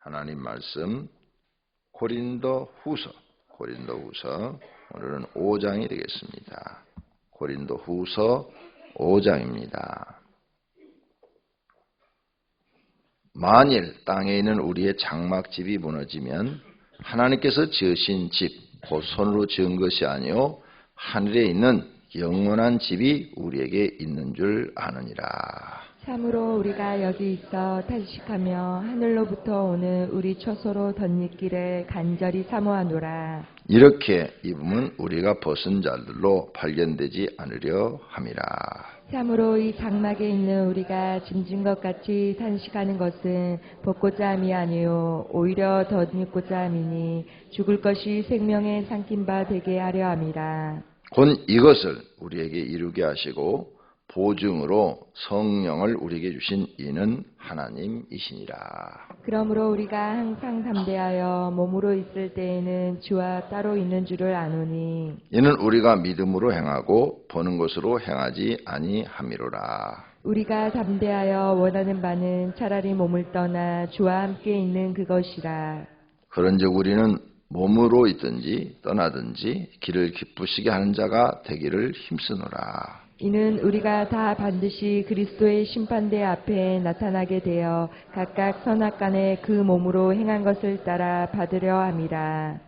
하나님 말씀 고린도후서 오늘은 5장이 되겠습니다. 고린도후서 5장입니다. 만일 땅에 있는 우리의 장막집이 무너지면 하나님께서 지으신 집 곧 손으로 지은 것이 아니요 하늘에 있는 영원한 집이 우리에게 있는 줄 아느니라. 참으로 우리가 여기 있어 탄식하며 하늘로부터 오는 우리 처소로 덧입기를 간절히 사모하노라. 이렇게 입으면 우리가 벗은 자들로 발견되지 않으려 함이라. 참으로 이 장막에 있는 우리가 짐진 것 같이 탄식하는 것은 벗고자 함이 아니요 오히려 덧입고자 함이니 죽을 것이 생명의 삼킨 바 되게 하려 함이라. 곧 이것을 우리에게 이루게 하시고 보증으로 성령을 우리에게 주신 이는 하나님이시니라. 그러므로 우리가 항상 담대하여 몸으로 있을 때에는 주와 따로 있는 줄을 아노니 이는 우리가 믿음으로 행하고 보는 것으로 행하지 아니함이로라. 우리가 담대하여 원하는 바는 차라리 몸을 떠나 주와 함께 있는 그것이라. 그런즉 우리는 몸으로 있든지 떠나든지 길을 기쁘시게 하는 자가 되기를 힘쓰노라. 이는 우리가 다 반드시 그리스도의 심판대 앞에 나타나게 되어 각각 선악간에 그 몸으로 행한 것을 따라 받으려 함이라.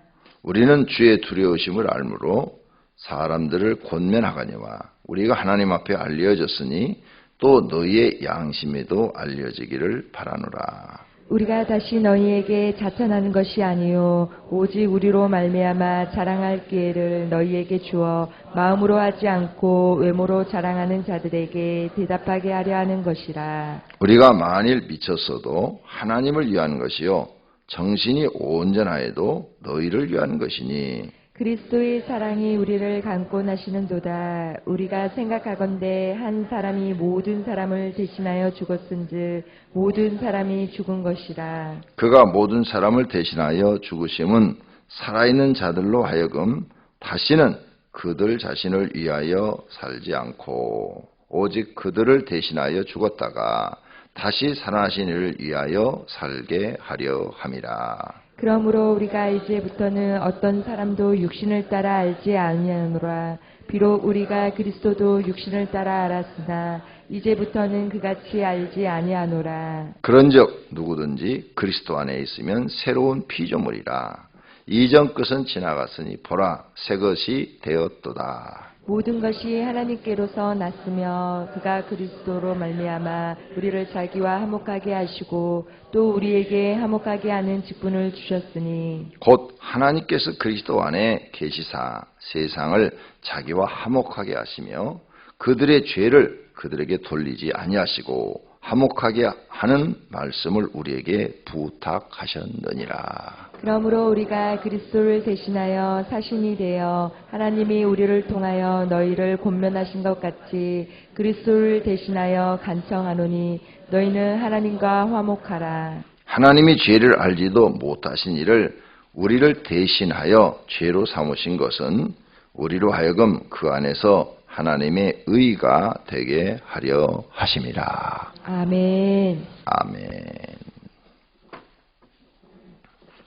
우리는 주의 두려우심을 알므로 사람들을 권면하거니와 우리가 하나님 앞에 알려졌으니 또 너희의 양심에도 알려지기를 바라노라. 우리가 다시 너희에게 자천하는 것이 아니요 오직 우리로 말미암아 자랑할 기회를 너희에게 주어 마음으로 하지 않고 외모로 자랑하는 자들에게 대답하게 하려 하는 것이라. 우리가 만일 미쳤어도 하나님을 위한 것이요 정신이 온전하여도 너희를 위한 것이니 그리스도의 사랑이 우리를 감고 나시는도다. 우리가 생각하건대 한 사람이 모든 사람을 대신하여 죽었은즉 모든 사람이 죽은 것이라. 그가 모든 사람을 대신하여 죽으심은 살아있는 자들로 하여금 다시는 그들 자신을 위하여 살지 않고 오직 그들을 대신하여 죽었다가 다시 살아나신 이를 위하여 살게 하려 함이라. 그러므로 우리가 이제부터는 어떤 사람도 육신을 따라 알지 아니하노라. 비록 우리가 그리스도도 육신을 따라 알았으나 이제부터는 그같이 알지 아니하노라. 그런즉 누구든지 그리스도 안에 있으면 새로운 피조물이라. 이전 것은 지나갔으니 보라 새 것이 되었도다. 모든 것이 하나님께로서 났으며 그가 그리스도로 말미암아 우리를 자기와 화목하게 하시고 또 우리에게 화목하게 하는 직분을 주셨으니 곧 하나님께서 그리스도 안에 계시사 세상을 자기와 화목하게 하시며 그들의 죄를 그들에게 돌리지 아니하시고 화목하게 하는 말씀을 우리에게 부탁하셨느니라. 그러므로 우리가 그리스도를 대신하여 사신이 되어 하나님이 우리를 통하여 너희를 권면하신 것 같이 그리스도를 대신하여 간청하노니 너희는 하나님과 화목하라. 하나님이 죄를 알지도 못하신 이를 우리를 대신하여 죄로 삼으신 것은 우리로 하여금 그 안에서 하나님의 의가 되게 하려 하심이라. 아멘. 아멘.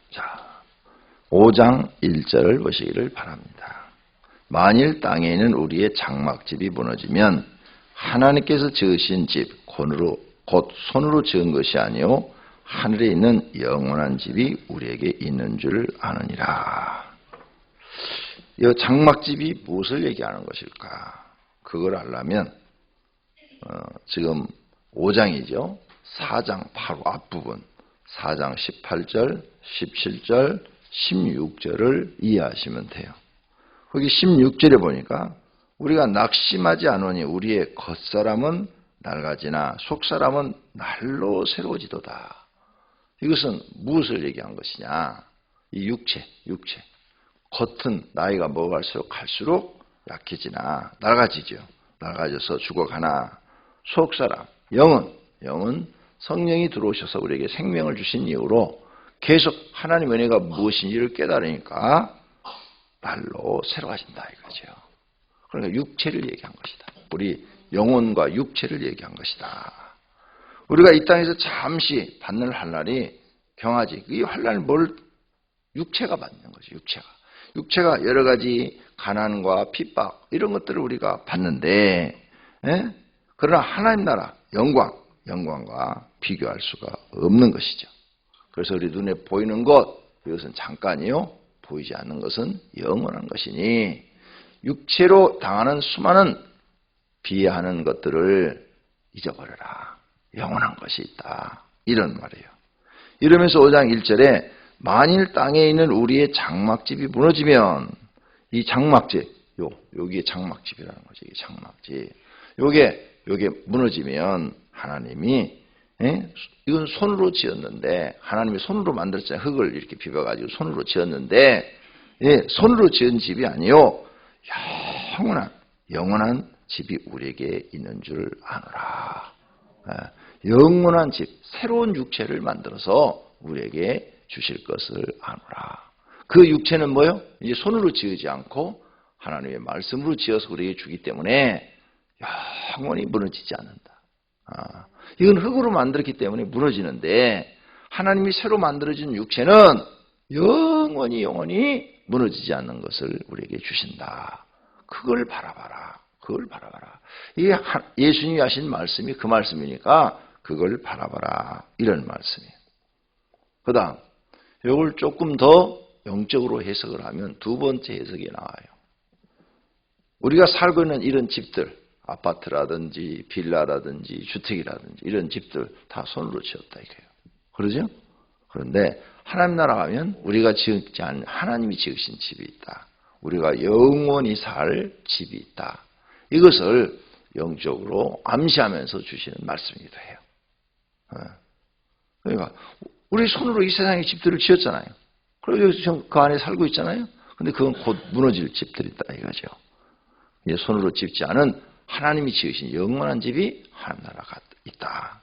자, 5장 1절을 보시기를 바랍니다. 만일 땅에 있는 우리의 장막집이 무너지면 하나님께서 지으신 집 곧 손으로 지은 것이 아니요 하늘에 있는 영원한 집이 우리에게 있는 줄 아느니라. 이 장막집이 무엇을 얘기하는 것일까? 그걸 알려면 지금 5장이죠. 4장 바로 앞부분 4장 18절, 17절, 16절을 이해하시면 돼요. 거기 16절에 보니까 우리가 낙심하지 않으니 우리의 겉사람은 낡아지나 속사람은 날로 새로워지도다. 이것은 무엇을 얘기한 것이냐? 이 육체. 겉은 나이가 먹어갈수록 약해지나 낡아지죠. 낡아져서 죽어가나 속사람, 영은 성령이 들어오셔서 우리에게 생명을 주신 이후로 계속 하나님의 은혜가 무엇인지를 깨달으니까 날로 새로워진다 이거죠. 그러니까 육체를 얘기한 것이다. 우리 영혼과 육체를 얘기한 것이다. 우리가 이 땅에서 잠시 받는 할 날이 경하지. 이 환난을 뭘 육체가 받는 거죠. 육체가 여러 가지 가난과 핍박 이런 것들을 우리가 받는데, 예? 그러나 하나님 나라 영광과 비교할 수가 없는 것이죠. 그래서 우리 눈에 보이는 것, 이것은 잠깐이요, 보이지 않는 것은 영원한 것이니 육체로 당하는 수많은 비하하는 것들을 잊어버려라. 영원한 것이 있다. 이런 말이에요. 이러면서 5장 1절에 만일 땅에 있는 우리의 장막집이 무너지면 이 장막집, 여기에 장막집이라는 거죠. 이게 장막집. 요게 무너지면 하나님이, 이건 손으로 지었는데 하나님이 손으로 만들었잖아요. 흙을 이렇게 비벼가지고 손으로 지었는데, 손으로 지은 집이 아니요 영원한 집이 우리에게 있는 줄 아노라. 영원한 집, 새로운 육체를 만들어서 우리에게 주실 것을 아노라. 그 육체는 뭐요? 이제 손으로 지으지 않고 하나님의 말씀으로 지어서 우리에게 주기 때문에 영원히 무너지지 않는다. 이건 흙으로 만들었기 때문에 무너지는데 하나님이 새로 만들어진 육체는 영원히 무너지지 않는 것을 우리에게 주신다. 그걸 바라봐라. 이게 예수님이 하신 말씀이 그 말씀이니까 그걸 바라봐라. 이런 말씀이에요. 그 다음 이걸 조금 더 영적으로 해석을 하면 두 번째 해석이 나와요. 우리가 살고 있는 이런 집들, 아파트라든지 빌라라든지 주택이라든지 이런 집들 다 손으로 지었다 이거예요. 그러죠? 그런데 하나님 나라 가면 우리가 지었지 않은 하나님이 지으신 집이 있다. 우리가 영원히 살 집이 있다. 이것을 영적으로 암시하면서 주시는 말씀이기도 해요. 그러니까 우리 손으로 이 세상의 집들을 지었잖아요. 그리고 그 안에 살고 있잖아요. 근데 그건 곧 무너질 집들이다 이거죠. 이제 손으로 짓지 않은 하나님이 지으신 영원한 집이 하나님 나라가 있다.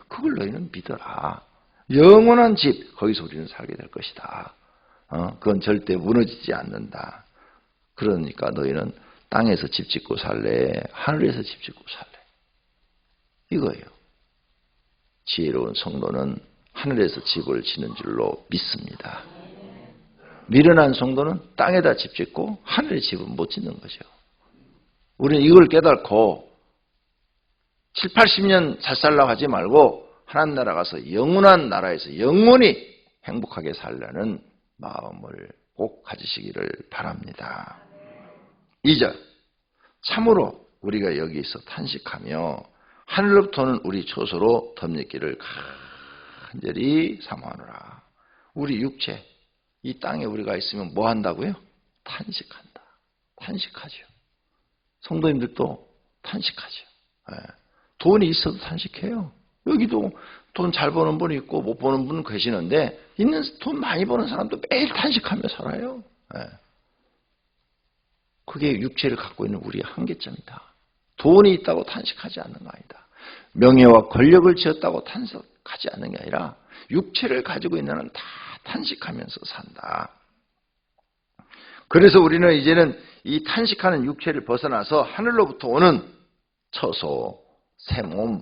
그걸 너희는 믿어라. 영원한 집, 거기서 우리는 살게 될 것이다. 그건 절대 무너지지 않는다. 그러니까 너희는 땅에서 집 짓고 살래? 하늘에서 집 짓고 살래? 이거예요. 지혜로운 성도는 하늘에서 집을 짓는 줄로 믿습니다. 미련한 성도는 땅에다 집 짓고 하늘에 집은 못 짓는 거죠. 우리는 이걸 깨닫고 7, 80년 잘 살라고 하지 말고 하나님 나라 가서 영원한 나라에서 영원히 행복하게 살려는 마음을 꼭 가지시기를 바랍니다. 2절, 참으로 우리가 여기서 탄식하며 하늘로부터는 우리 처소로 덧입기를 간절히 사모하노라. 우리 육체, 이 땅에 우리가 있으면 뭐 한다고요? 탄식한다. 탄식하죠. 성도님들도 탄식하죠. 돈이 있어도 탄식해요. 여기도 돈 잘 버는 분이 있고 못 버는 분 계시는데 있는 돈 많이 버는 사람도 매일 탄식하며 살아요. 그게 육체를 갖고 있는 우리의 한계점이다. 돈이 있다고 탄식하지 않는 거 아니다. 명예와 권력을 지었다고 탄식하지 않는 게 아니라 육체를 가지고 있는 한은 다 탄식하면서 산다. 그래서 우리는 이제는 이 탄식하는 육체를 벗어나서 하늘로부터 오는 처소, 새 몸,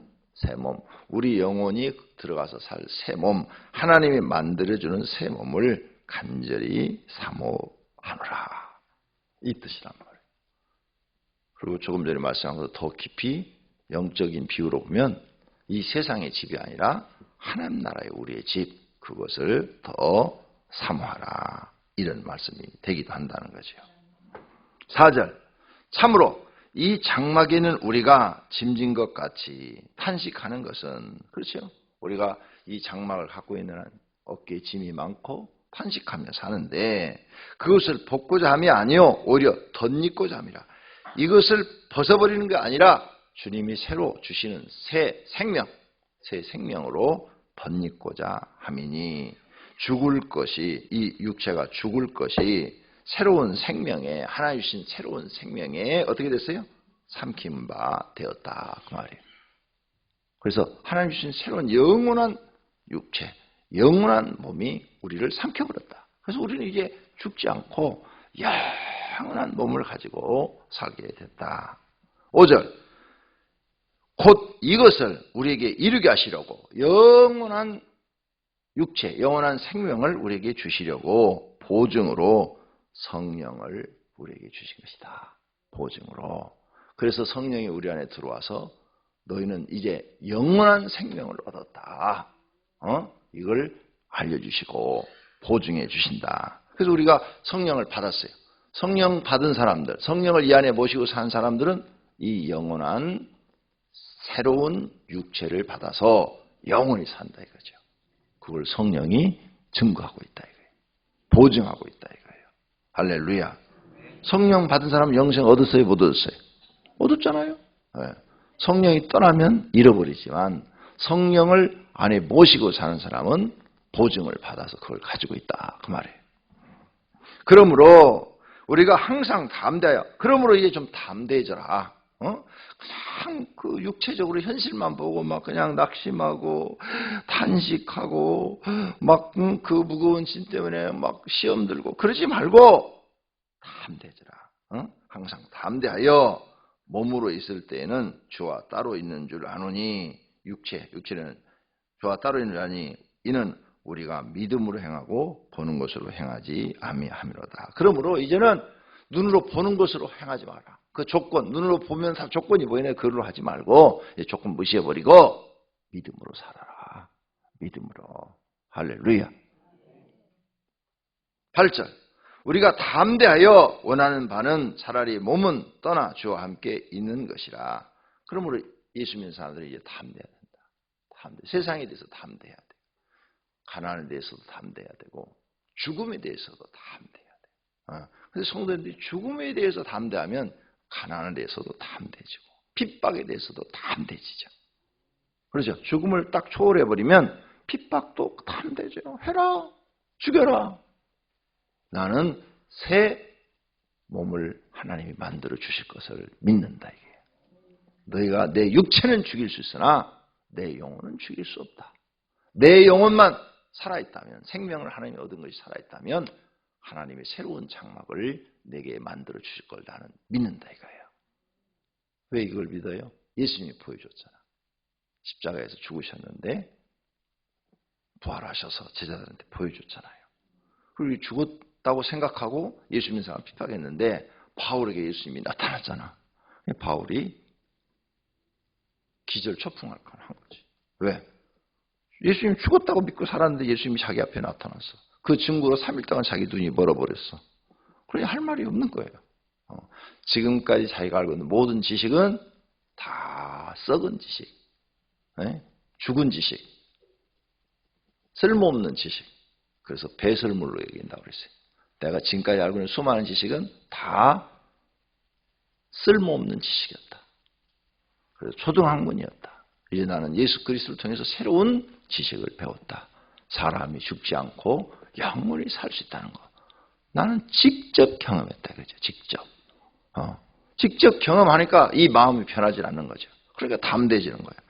우리 영혼이 들어가서 살 새 몸, 하나님이 만들어주는 새 몸을 간절히 사모하노라. 이 뜻이란 말이에요. 그리고 조금 전에 말씀한 것보다 더 깊이 영적인 비유로 보면 이 세상의 집이 아니라 하나님 나라의 우리의 집, 그것을 더 사모하라. 이런 말씀이 되기도 한다는 거죠. 4절, 참으로 이 장막에는 우리가 짐진 것 같이 탄식하는 것은, 그렇죠? 우리가 이 장막을 갖고 있는 한 어깨에 짐이 많고 탄식하며 사는데 그것을 벗고자 함이 아니요 오히려 덧입고자 함이라. 이것을 벗어버리는 게 아니라 주님이 새로 주시는 새 생명으로 덧입고자 함이니, 죽을 것이, 이 육체가 죽을 것이 새로운 생명에, 하나님 주신 새로운 생명에 어떻게 됐어요? 삼킨 바 되었다, 그 말이에요. 그래서 하나님 주신 새로운 영원한 육체, 영원한 몸이 우리를 삼켜버렸다. 그래서 우리는 이제 죽지 않고 영원한 몸을 가지고 살게 됐다. 5절, 곧 이것을 우리에게 이루게 하시려고 영원한 육체, 영원한 생명을 우리에게 주시려고 보증으로 성령을 우리에게 주신 것이다. 보증으로. 그래서 성령이 우리 안에 들어와서 너희는 이제 영원한 생명을 얻었다. 이걸 알려주시고 보증해 주신다. 그래서 우리가 성령을 받았어요. 성령 받은 사람들, 성령을 이 안에 모시고 산 사람들은 이 영원한 새로운 육체를 받아서 영원히 산다 이거죠. 그걸 성령이 증거하고 있다 이거예요. 보증하고 있다 이거예요. 할렐루야. 성령 받은 사람은 영생 얻었어요? 못 얻었어요? 얻었잖아요. 네. 성령이 떠나면 잃어버리지만 성령을 안에 모시고 사는 사람은 보증을 받아서 그걸 가지고 있다 그 말이에요. 그러므로 우리가 항상 담대하여, 그러므로 이제 좀 담대해져라. 그냥 그 육체적으로 현실만 보고 막 그냥 낙심하고 탄식하고 막 그 무거운 짐 때문에 막 시험 들고 그러지 말고 담대해져라. 항상 담대하여 몸으로 있을 때에는 주와 따로 있는 줄 아노니, 육체는 주와 따로 있는 줄 아니 이는 우리가 믿음으로 행하고 보는 것으로 행하지 아니하미로다. 그러므로 이제는 눈으로 보는 것으로 행하지 마라. 그 조건, 눈으로 보면 조건이 보이네. 그걸로 하지 말고 조건 무시해버리고 믿음으로 살아라. 믿음으로. 할렐루야. 8절. 우리가 담대하여 원하는 바는 차라리 몸은 떠나 주와 함께 있는 것이라. 그러므로 예수 믿는 사람들이 이제 담대해야 된다. 세상에 대해서 담대해야 돼. 가난에 대해서도 담대해야 되고 죽음에 대해서도 담대해야 돼. 그래서 성도님들이 죽음에 대해서 담대하면 가난에 대해서도 담대해지고 핍박에 대해서도 담대해지죠. 그렇죠? 죽음을 딱 초월해버리면 핍박도 담대해져요. 해라. 죽여라. 나는 새 몸을 하나님이 만들어 주실 것을 믿는다. 이게. 너희가 내 육체는 죽일 수 있으나 내 영혼은 죽일 수 없다. 내 영혼만 살아있다면, 생명을 하나님이 얻은 것이 살아있다면 하나님의 새로운 장막을 내게 만들어 주실 걸 나는 믿는다 이거예요. 왜 이걸 믿어요? 예수님이 보여줬잖아. 십자가에서 죽으셨는데 부활하셔서 제자들한테 보여줬잖아요. 그리고 죽었다고 생각하고 예수 믿는 사람 핍박했는데 바울에게 예수님이 나타났잖아. 바울이 기절초풍할 걸 한 거지. 왜? 예수님 죽었다고 믿고 살았는데 예수님이 자기 앞에 나타났어. 그 증거로 3일 동안 자기 눈이 멀어버렸어. 그러니 할 말이 없는 거예요. 지금까지 자기가 알고 있는 모든 지식은 다 썩은 지식, 죽은 지식, 쓸모없는 지식. 그래서 배설물로 얘기한다고 그랬어요. 내가 지금까지 알고 있는 수많은 지식은 다 쓸모없는 지식이었다. 그래서 초등학문이었다. 이제 나는 예수 그리스도를 통해서 새로운 지식을 배웠다. 사람이 죽지 않고 영원히 살 수 있다는 거. 나는 직접 경험했다. 그죠? 직접 경험하니까 이 마음이 편하지 않는 거죠. 그러니까 담대해지는 거예요.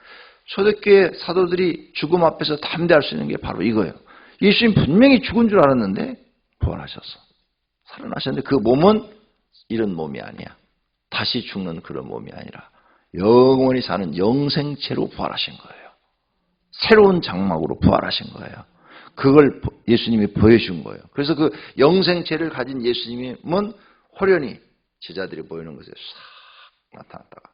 초대교회 사도들이 죽음 앞에서 담대할 수 있는 게 바로 이거예요. 예수님 분명히 죽은 줄 알았는데 부활하셨어. 살아나셨는데 그 몸은 이런 몸이 아니야. 다시 죽는 그런 몸이 아니라 영원히 사는 영생체로 부활하신 거예요. 새로운 장막으로 부활하신 거예요. 그걸 예수님이 보여준 거예요. 그래서 그 영생체를 가진 예수님은 호련히 제자들이 보이는 것에 싹 나타났다가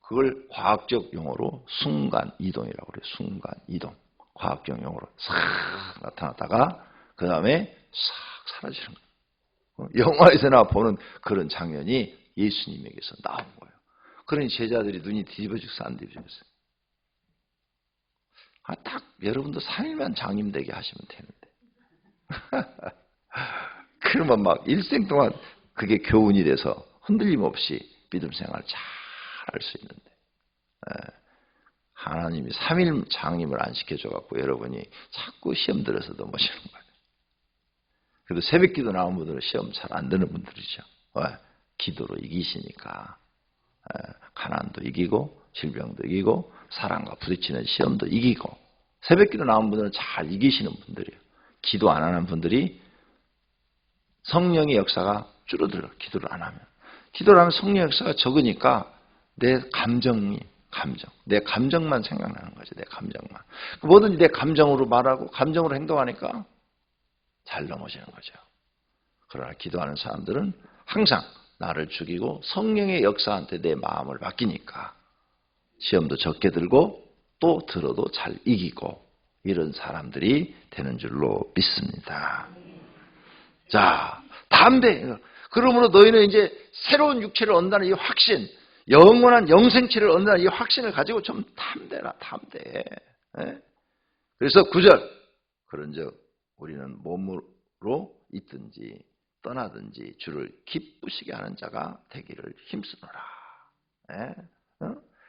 그걸 과학적 용어로 순간이동이라고 그래요. 순간이동. 과학적 용어로 싹 나타났다가 그 다음에 싹 사라지는 거예요. 영화에서나 보는 그런 장면이 예수님에게서 나온 거예요. 그러니 제자들이 눈이 뒤집어지고 안 뒤집어졌어요. 딱 여러분도 3일만 장님 되게 하시면 되는데 그러면 막 일생 동안 그게 교훈이 돼서 흔들림 없이 믿음 생활을 잘 할 수 있는데 하나님이 3일 장님을 안 시켜줘갖고 여러분이 자꾸 시험 들어서 넘어지는 거예요. 그래도 새벽기도 나온 분들은 시험 잘 안 되는 분들이죠. 기도로 이기시니까 가난도 이기고 질병도 이기고 사랑과 부딪히는 시험도 이기고 새벽기도 나온 분들은 잘 이기시는 분들이에요. 기도 안 하는 분들이 성령의 역사가 줄어들어요. 기도를 안 하면. 기도를 하면 성령의 역사가 적으니까 내 감정이 감정. 내 감정만 생각나는 거지, 내 감정만. 뭐든지 내 감정으로 말하고 감정으로 행동하니까 잘 넘어지는 거죠. 그러나 기도하는 사람들은 항상 나를 죽이고 성령의 역사한테 내 마음을 맡기니까 시험도 적게 들고 또 들어도 잘 이기고 이런 사람들이 되는 줄로 믿습니다. 자, 담대. 그러므로 너희는 이제 새로운 육체를 얻는다는 이 확신, 영원한 영생체를 얻는다는 이 확신을 가지고 좀 담대라, 담대. 그래서 9절. 그런즉 우리는 몸으로 있든지 떠나든지 주를 기쁘시게 하는 자가 되기를 힘쓰노라.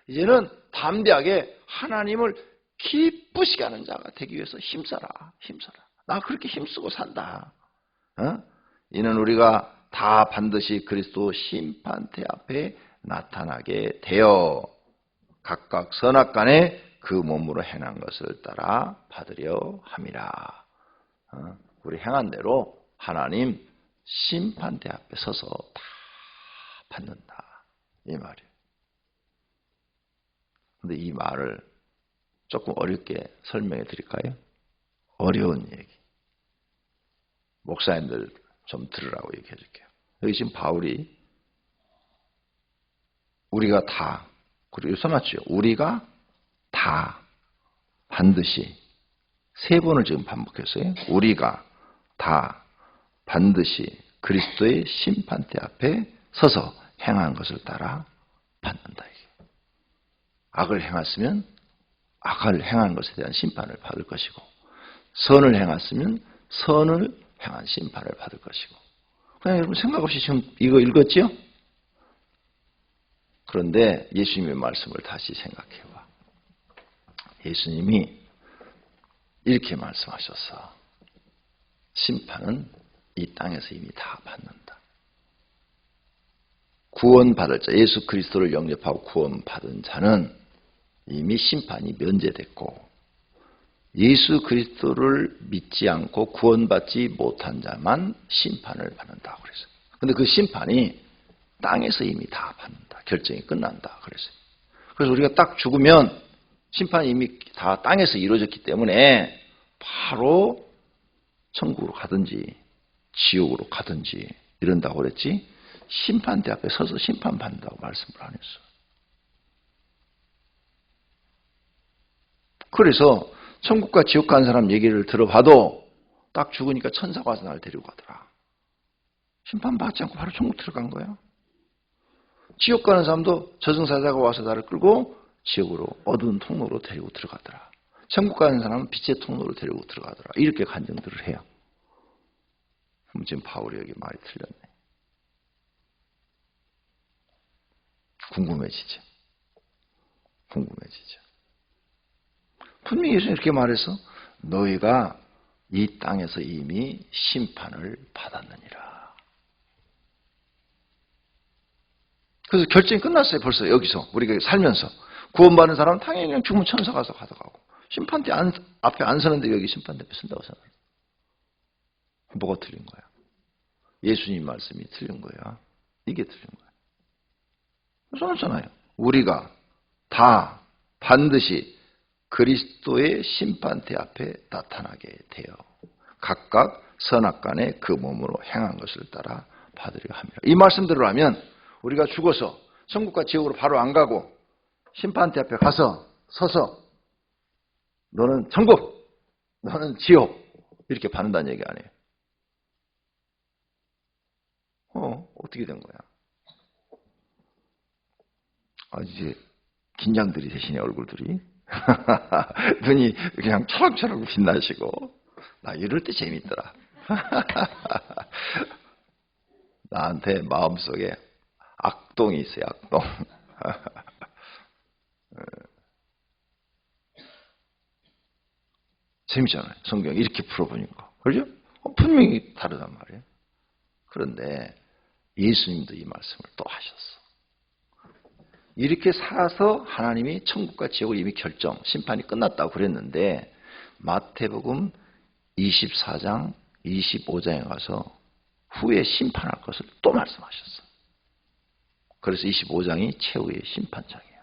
이제는 담대하게 하나님을 기쁘시게 하는 자가 되기 위해서 힘써라. 나 그렇게 힘쓰고 산다. 이는 우리가 다 반드시 그리스도 심판대 앞에 나타나게 되어 각각 선악간에 그 몸으로 행한 것을 따라 받으려 함이라. 우리 행한 대로 하나님 심판대 앞에 서서 다 받는다. 이 말이에요. 근데 이 말을 조금 어렵게 설명해 드릴까요? 어려운 얘기. 목사님들 좀 들으라고 얘기해 줄게요. 여기 지금 바울이 우리가 다, 그리고 써놨죠. 우리가 다 반드시 3번을 지금 반복했어요. 우리가 다 반드시 그리스도의 심판대 앞에 서서 행한 것을 따라 받는다. 이게. 악을 행했으면 악을 행한 것에 대한 심판을 받을 것이고 선을 행했으면 선을 행한 심판을 받을 것이고. 그냥 여러분 생각 없이 지금 이거 읽었죠? 그런데 예수님의 말씀을 다시 생각해봐. 예수님이 이렇게 말씀하셨어. 심판은 이 땅에서 이미 다 받는다. 구원받을 자, 예수 그리스도를 영접하고 구원받은 자는 이미 심판이 면제됐고 예수 그리스도를 믿지 않고 구원받지 못한 자만 심판을 받는다고 그랬어요. 그런데 그 심판이 땅에서 이미 다 받는다. 결정이 끝난다. 그랬어요. 그래서 우리가 딱 죽으면 심판이 이미 다 땅에서 이루어졌기 때문에 바로 천국으로 가든지 지옥으로 가든지 이런다고 그랬지 심판대 앞에 서서 심판받는다고 말씀을 안 했어요. 그래서 천국과 지옥 가는 사람 얘기를 들어봐도 딱 죽으니까 천사가 와서 나를 데리고 가더라. 심판받지 않고 바로 천국 들어간 거야. 지옥 가는 사람도 저승사자가 와서 나를 끌고 지옥으로 어두운 통로로 데리고 들어가더라. 천국 가는 사람은 빛의 통로로 데리고 들어가더라. 이렇게 간증들을 해요. 그럼 지금 바울이 여기 말이 틀렸네. 궁금해지죠. 분명히 예수님이 이렇게 말해서 너희가 이 땅에서 이미 심판을 받았느니라. 그래서 결정이 끝났어요. 벌써 여기서 우리가 살면서 구원받는 사람은 당연히 그냥 죽으면 천사 가서 가져가고 심판대 앞에 안 서는데 여기 심판대 앞에 선다고 생각해요. 뭐가 틀린 거야? 예수님 말씀이 틀린 거야. 이게 틀린 거야. 써놨잖아요. 우리가 다 반드시 그리스도의 심판대 앞에 나타나게 되어 각각 선악간에 그 몸으로 행한 것을 따라 받으려 합니다. 이 말씀대로 하면 우리가 죽어서 천국과 지옥으로 바로 안 가고 심판대 앞에 가서 서서 너는 천국, 너는 지옥 이렇게 받는다는 얘기 아니에요. 어떻게 된 거야? 이제 긴장들이 되시네 얼굴들이. 눈이 그냥 초록초록 빛나시고 나 이럴 때 재밌더라. 나한테 마음속에 악동이 있어요. 악동. 재밌잖아요. 성경 이렇게 풀어보니까. 그렇죠? 분명히 다르단 말이에요. 그런데 예수님도 이 말씀을 또 하셨어. 이렇게 살아서 하나님이 천국과 지옥을 이미 결정, 심판이 끝났다고 그랬는데 마태복음 24장, 25장에 가서 후에 심판할 것을 또 말씀하셨어. 그래서 25장이 최후의 심판장이에요.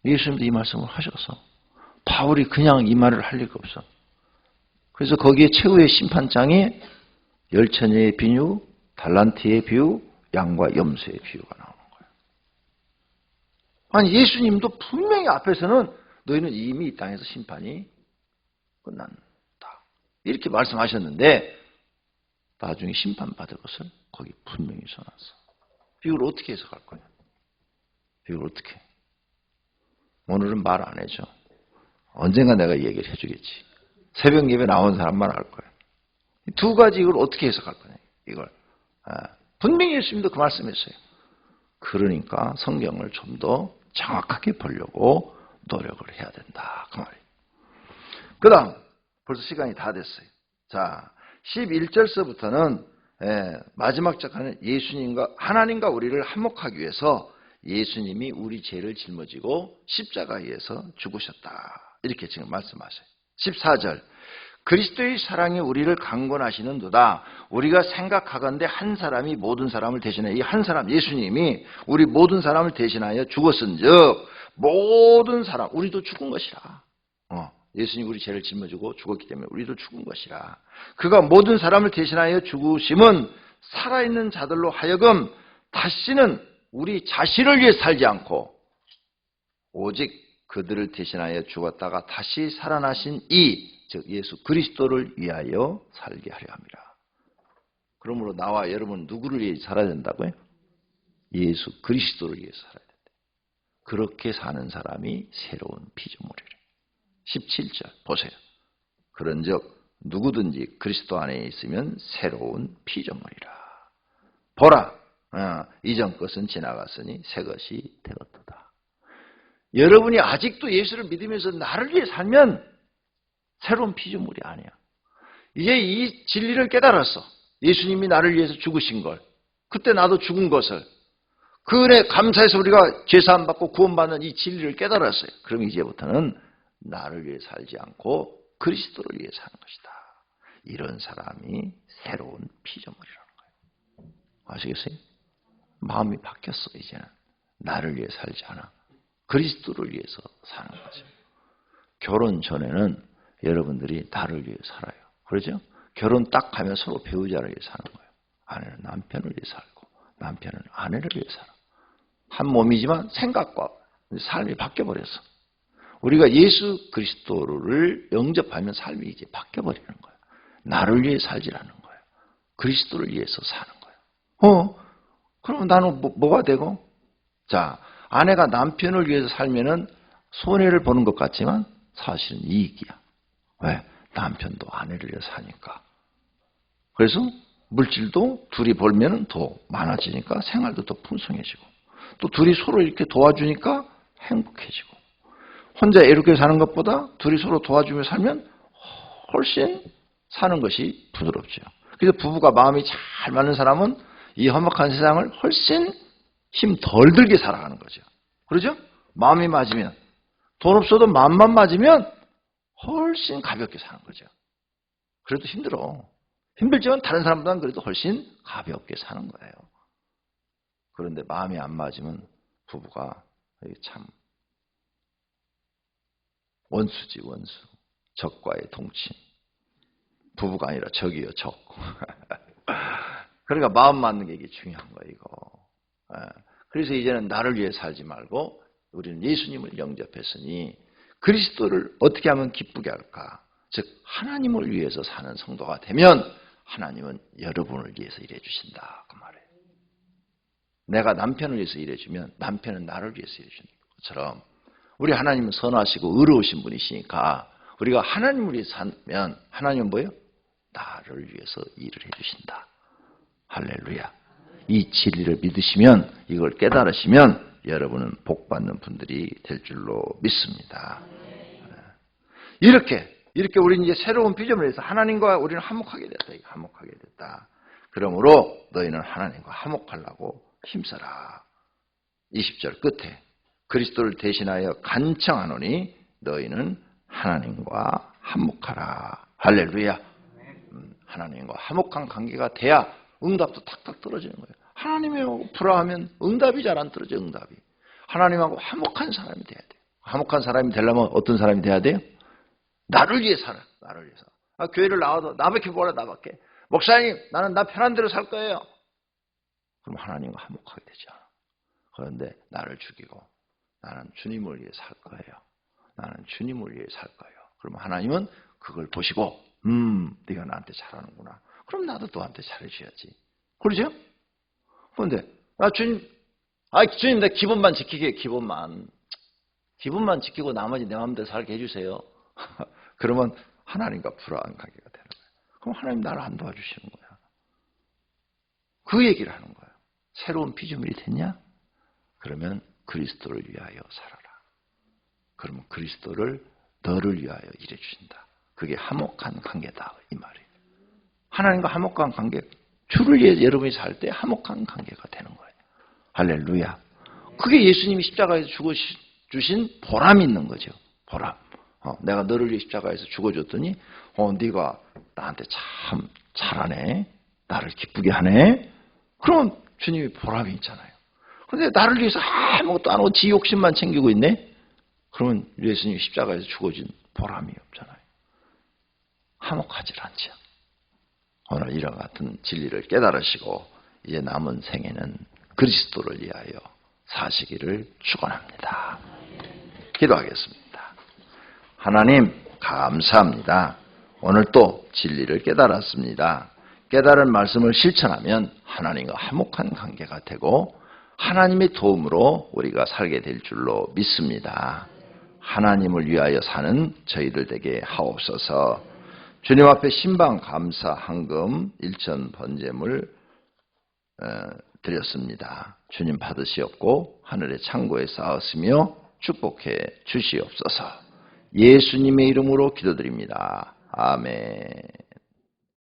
예수님도 이 말씀을 하셔서 바울이 그냥 이 말을 할 리가 없어. 그래서 거기에 최후의 심판장에 열처녀의 비유, 달란트의 비유, 양과 염소의 비유가 나오는 거예요. 아니 예수님도 분명히 앞에서는 너희는 이미 이 땅에서 심판이 끝난다 이렇게 말씀하셨는데 나중에 심판받을 것을 거기 분명히 써놨어. 이걸 어떻게 해석할 거냐? 이걸 어떻게? 오늘은 말 안 해줘. 언젠가 내가 얘기를 해주겠지. 새벽 예배 나온 사람만 알 거예요. 두 가지 이걸 어떻게 해석할 거냐? 이걸 분명히 예수님도 그 말씀했어요. 그러니까 성경을 좀 더 정확하게 보려고 노력을 해야 된다. 그 말이에요. 그 다음 벌써 시간이 다 됐어요. 자, 11절서부터는 마지막 작가는 예수님과 하나님과 우리를 한목하기 위해서 예수님이 우리 죄를 짊어지고 십자가에서 죽으셨다. 이렇게 지금 말씀하세요. 14절 그리스도의 사랑이 우리를 강권하시는도다. 우리가 생각하건대 한 사람이 모든 사람을 대신하여 이 한 사람 예수님이 우리 모든 사람을 대신하여 죽었은즉 모든 사람 우리도 죽은 것이라. 예수님이 우리 죄를 짊어지고 죽었기 때문에 우리도 죽은 것이라. 그가 모든 사람을 대신하여 죽으심은 살아있는 자들로 하여금 다시는 우리 자신을 위해 살지 않고 오직 그들을 대신하여 죽었다가 다시 살아나신 즉 예수 그리스도를 위하여 살게 하려 합니다. 그러므로 나와 여러분 누구를 위해 살아야 된다고요? 예수 그리스도를 위해 살아야 된다. 그렇게 사는 사람이 새로운 피조물이래. 17절 보세요. 그런즉 누구든지 그리스도 안에 있으면 새로운 피조물이라. 보라, 이전 것은 지나갔으니 새 것이 되었도다. 여러분이 아직도 예수를 믿으면서 나를 위해 살면 새로운 피조물이 아니야. 이제 이 진리를 깨달았어. 예수님이 나를 위해서 죽으신 걸. 그때 나도 죽은 것을. 그 은혜 감사해서 우리가 죄사함 받고 구원받는 이 진리를 깨달았어요. 그럼 이제부터는 나를 위해 살지 않고 그리스도를 위해 사는 것이다. 이런 사람이 새로운 피조물이라는 거예요. 아시겠어요? 마음이 바뀌었어. 이제는 나를 위해 살지 않아. 그리스도를 위해서 사는 거죠. 결혼 전에는 여러분들이 나를 위해 살아요. 그러죠? 결혼 딱 하면 서로 배우자를 위해 사는 거예요. 아내는 남편을 위해 살고 남편은 아내를 위해 살아. 한 몸이지만 생각과 삶이 바뀌어버렸어. 우리가 예수 그리스도를 영접하면 삶이 이제 바뀌어버리는 거예요. 나를 위해 살지라는 거예요. 그리스도를 위해서 사는 거예요. 그러면 나는 뭐가 되고? 자, 아내가 남편을 위해서 살면은 손해를 보는 것 같지만 사실은 이익이야. 왜? 남편도 아내를 위해서 사니까. 그래서 물질도 둘이 벌면은 더 많아지니까 생활도 더 풍성해지고 또 둘이 서로 이렇게 도와주니까 행복해지고 혼자 이렇게 사는 것보다 둘이 서로 도와주며 살면 훨씬 사는 것이 부드럽죠. 그래서 부부가 마음이 잘 맞는 사람은 이 험악한 세상을 훨씬 힘 덜 들게 살아가는 거죠. 그러죠? 마음이 맞으면 돈 없어도 마음만 맞으면 훨씬 가볍게 사는 거죠. 그래도 힘들어. 힘들지만 다른 사람보다는 그래도 훨씬 가볍게 사는 거예요. 그런데 마음이 안 맞으면 부부가 참 원수지 원수. 적과의 동침. 부부가 아니라 적이요 적. 그러니까 마음 맞는 게 이게 중요한 거예요. 이거. 그래서 이제는 나를 위해 살지 말고 우리는 예수님을 영접했으니 그리스도를 어떻게 하면 기쁘게 할까? 즉 하나님을 위해서 사는 성도가 되면 하나님은 여러분을 위해서 일해 주신다. 그 말이에요. 내가 남편을 위해서 일해 주면 남편은 나를 위해서 일해 주는 것처럼 우리 하나님은 선하시고 의로우신 분이시니까 우리가 하나님을 위해서 살면 하나님은 뭐예요? 나를 위해서 일을 해 주신다. 할렐루야. 이 진리를 믿으시면 이걸 깨달으시면 여러분은 복받는 분들이 될 줄로 믿습니다. 이렇게 우리는 이제 새로운 피조물을 해서 하나님과 우리는 화목하게 됐다. 화목하게 됐다. 그러므로 너희는 하나님과 화목하려고 힘써라. 20절 끝에 그리스도를 대신하여 간청하노니 너희는 하나님과 화목하라. 할렐루야. 하나님과 화목한 관계가 돼야 응답도 탁탁 떨어지는 거예요. 하나님이 불화하면 응답이 잘 안 떨어져. 응답이. 하나님하고 화목한 사람이 돼야 돼요. 화목한 사람이 되려면 어떤 사람이 돼야 돼요? 나를 위해 살아. 나를 위해서. 교회를 나와도 나밖에 몰라. 나밖에. 목사님, 나는 나 편한 대로 살 거예요. 그럼 하나님과 화목하게 되죠. 그런데 나를 죽이고 나는 주님을 위해 살 거예요. 나는 주님을 위해 살 거예요. 그럼 하나님은 그걸 보시고 네가 나한테 잘하는구나. 그럼 나도 너한테 잘해줘야지. 그러죠? 그런데 주님 내 기본만 지키게. 기본만 지키고 나머지 내 마음대로 살게 해주세요. 그러면 하나님과 불화한 관계가 되는 거예요. 그럼 하나님 나를 안 도와주시는 거야. 그 얘기를 하는 거예요. 새로운 피조물이 됐냐? 그러면 그리스도를 위하여 살아라. 그러면 그리스도를 너를 위하여 일해 주신다. 그게 화목한 관계다 이 말이에요. 하나님과 화목한 관계, 주를 위해 여러분이 살 때 화목한 관계가 되는 거예요. 할렐루야. 그게 예수님이 십자가에서 죽어주신 보람이 있는 거죠. 보람. 내가 너를 위해 십자가에서 죽어줬더니 네가 나한테 참 잘하네. 나를 기쁘게 하네. 그러면 주님이 보람이 있잖아요. 그런데 나를 위해서 아무것도 안 하고 지 욕심만 챙기고 있네. 그러면 예수님이 십자가에서 죽어진 보람이 없잖아요. 화목하질 않죠. 오늘 이런 같은 진리를 깨달으시고 이제 남은 생에는 그리스도를 위하여 사시기를 축원합니다. 기도하겠습니다. 하나님 감사합니다. 오늘 또 진리를 깨달았습니다. 깨달은 말씀을 실천하면 하나님과 화목한 관계가 되고 하나님의 도움으로 우리가 살게 될 줄로 믿습니다. 하나님을 위하여 사는 저희들 되게 하옵소서. 주님 앞에 신방 감사 헌금 1천 번제물 드렸습니다. 주님 받으시옵고 하늘의 창고에 쌓았으며 축복해 주시옵소서. 예수님의 이름으로 기도드립니다. 아멘.